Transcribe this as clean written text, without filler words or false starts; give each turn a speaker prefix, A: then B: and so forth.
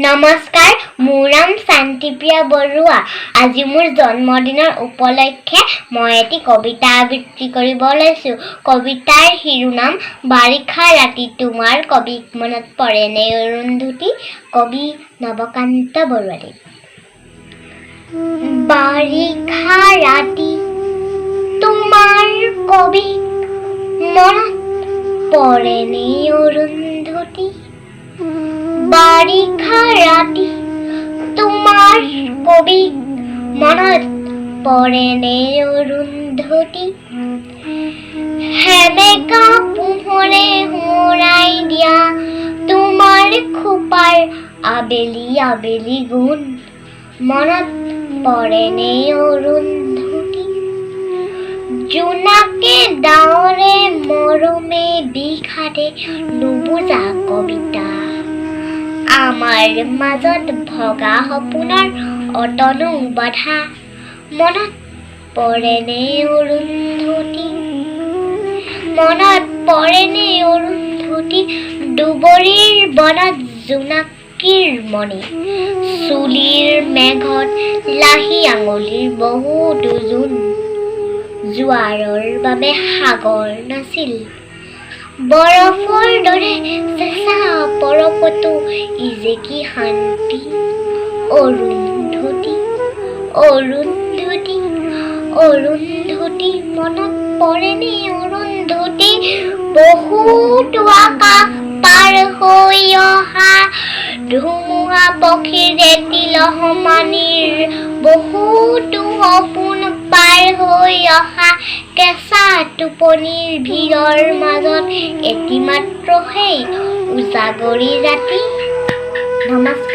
A: নমস্কাৰ, মোৰ নাম শান্তিপ্ৰিয়া বৰুৱা। আজি মোৰ জন্মদিনৰ উপলক্ষে মই এটি কবিতা আবৃত্তি কৰিব লৈছোঁ। কবিতাৰ শিৰোনাম বাৰিষা ৰাতি তোমাৰ কবি মনত পৰেনে অৰুন্ধতী। কবি নৱকান্ত বৰুৱাদেৱ। বাৰিষা ৰাতি তোমাৰ কবি মনত পৰেনে অৰুন্ধতী। বাৰিষা ৰাতি তোমাৰ কবি মনত পৰেনে অৰুন্ধতী। সেমেকা পোহৰে সোঁৱৰাই দিয়া তোমাৰ খোপাৰ আবেলি আবেলি গুণ মনত পৰেনে অৰুন্ধতী। জোনাকে ডাৱৰে মৰমে বিষাদে নুবুজা কবিতা। আমাৰ মাজত ভগা সপোনৰ অতনো বাধা মনত পৰেনে অৰুন্ধতী। মনত পৰেনে অৰুন্ধতী। দুবৰিৰ বনত জোনাকীৰ মণি চুলিৰ মেঘত লাহি আঙুলিৰ বহুতো জোন। জোৱাৰৰ বাবে সাগৰ নাছিল বৰফৰ দৰে চেঁচা পৰপতো ইজে কি শান্তি অৰুন্ধতী। অৰুন্ধতী অৰুন্ধতী মনত পৰেনে অৰুন্ধতী। বহুতো আকাশ পাৰ হৈ অহা ধুমুহা পক্ষীৰে তিলসমানিৰ বহুতো সপোন পাৰ হৈ অহা কেঁচা টোপনিৰ ভিৰৰ মাজত এটি মাত্ৰ সেই উজাগৰি ৰাতি। নমস্কাৰ।